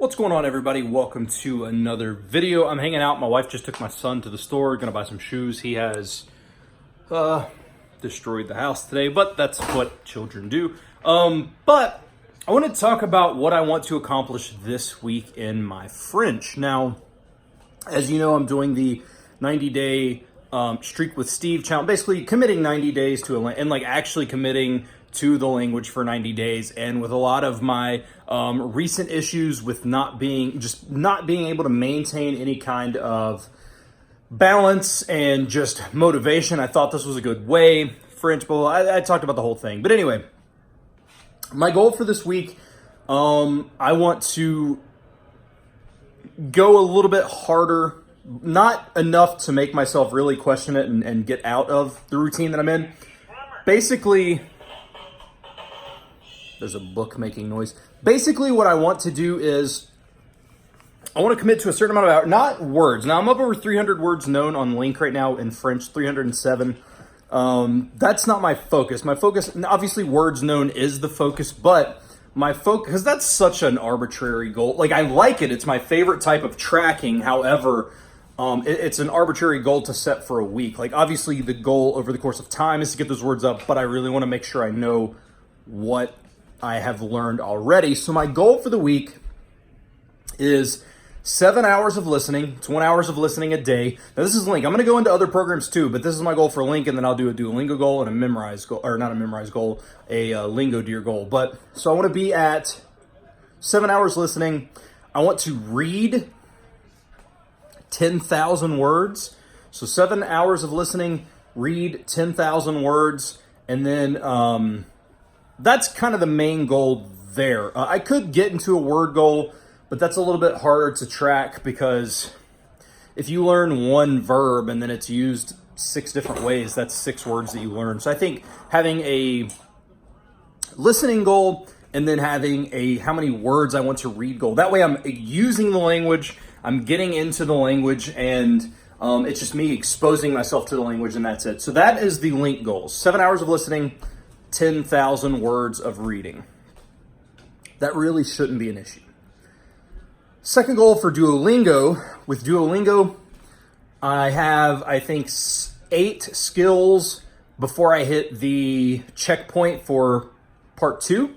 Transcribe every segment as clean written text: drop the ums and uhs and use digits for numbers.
What's going on, everybody? Welcome to another video. I'm hanging out. My wife just took my son to the store, gonna buy some shoes. He has destroyed the house today, but that's what children do. But I want to talk about what I want to accomplish this week in my French. Now, as you know, I'm doing the 90-day streak with Steve challenge, basically committing 90 days to and like actually committing to the language for 90 days. And with a lot of my recent issues with not being able to maintain any kind of balance and just motivation, I thought this was a good way. French, but I talked about the whole thing. But anyway, my goal for this week, I want to go a little bit harder, not enough to make myself really question it and get out of the routine that I'm in. Basically, there's a book making noise. Basically, what I want to do is I want to commit to a certain amount of hours, not words. Now, I'm up over 300 words known on Lingq right now in French, 307. That's not my focus. My focus, obviously, words known is the focus, but my focus, because that's such an arbitrary goal. Like, I like it. It's my favorite type of tracking. However, it's an arbitrary goal to set for a week. Like, obviously, the goal over the course of time is to get those words up, but I really want to make sure I know what I have learned already. So my goal for the week is 7 hours of listening. It's 1 hour of listening a day. Now, this is Lingq. I'm going to go into other programs too, but this is my goal for Lingq, and then I'll do a Duolingo goal and a memorize goal, or not a memorize goal, a Lingodeer goal. But so I want to be at 7 hours listening. I want to read 10,000 words. So 7 hours of listening, read 10,000 words, and then that's kind of the main goal there. I could get into a word goal, but that's a little bit harder to track because if you learn one verb and then it's used 6 different ways, that's 6 words that you learn. So I think having a listening goal and then having a how many words I want to read goal. That way I'm using the language, I'm getting into the language, and it's just me exposing myself to the language, and that's it. So that is the Lingq goals. 7 hours of listening, 10,000 words of reading. That really shouldn't be an issue. Second goal for Duolingo. With Duolingo, I have, I think, 8 skills before I hit the checkpoint for part 2.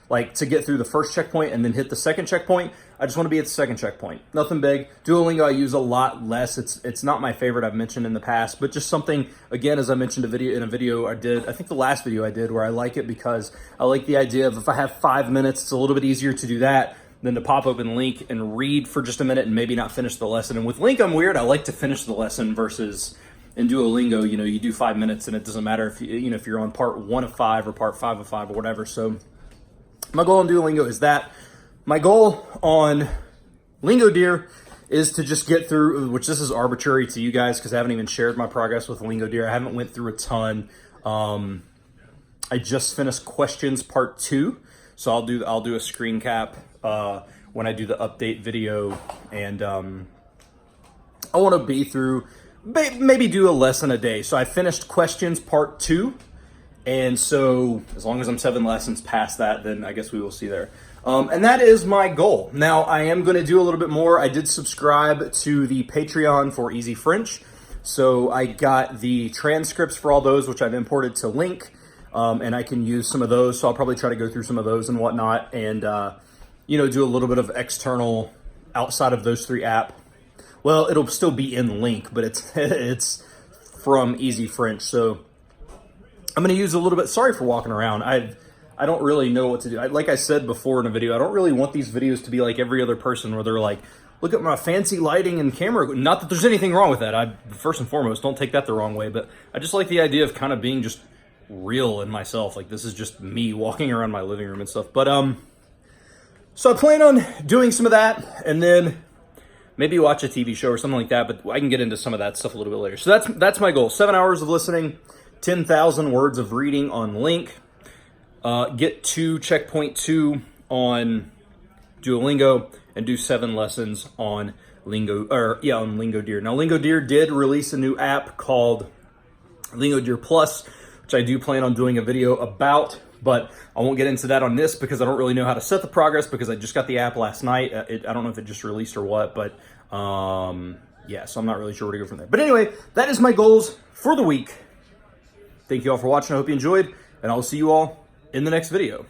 Like to get through the first checkpoint and then hit the second checkpoint. I just want to be at the second checkpoint. Nothing big. Duolingo I use a lot less. It's not my favorite, I've mentioned in the past, but just something, again, as I mentioned in a video I did, I think the last video I did, where I like it because I like the idea of if I have 5 minutes, it's a little bit easier to do that than to pop open Lingq and read for just a minute and maybe not finish the lesson. And with Lingq, I'm weird. I like to finish the lesson versus in Duolingo, you do 5 minutes and it doesn't matter if if you're on part 1 of 5 or part 5 of 5 or whatever. So my goal on Duolingo is that. My goal on Lingodeer is to just get through, which this is arbitrary to you guys because I haven't even shared my progress with Lingodeer. I haven't went through a ton. I just finished questions part 2, so I'll do a screen cap when I do the update video, and I want to be through maybe do a lesson a day. So I finished questions part 2. And so as long as I'm 7 lessons past that, then I guess we will see there. And that is my goal. Now, I am going to do a little bit more. I did subscribe to the Patreon for Easy French. So I got the transcripts for all those, which I've imported to Lingq. And I can use some of those. So I'll probably try to go through some of those and whatnot. And, do a little bit of external outside of those 3 apps. Well, it'll still be in Lingq, but it's from Easy French. So I'm going to use a little bit. Sorry for walking around. I don't really know what to do. Like I said before in a video, I don't really want these videos to be like every other person where they're like, look at my fancy lighting and camera. Not that there's anything wrong with that. First and foremost, don't take that the wrong way. But I just like the idea of kind of being just real in myself. Like this is just me walking around my living room and stuff. But so I plan on doing some of that and then maybe watch a TV show or something like that. But I can get into some of that stuff a little bit later. So that's my goal. 7 hours of listening, 10,000 words of reading on Lingq. Get to checkpoint 2 on Duolingo and do 7 lessons on on Lingodeer. Now, Lingodeer did release a new app called Lingodeer Plus, which I do plan on doing a video about But I won't get into that on this because I don't really know how to set the progress because I just got the app last night. I don't know if it just released or what, but yeah, so I'm not really sure where to go from there. But anyway, that is my goals for the week. Thank you all for watching. I hope you enjoyed, and I'll see you all in the next video.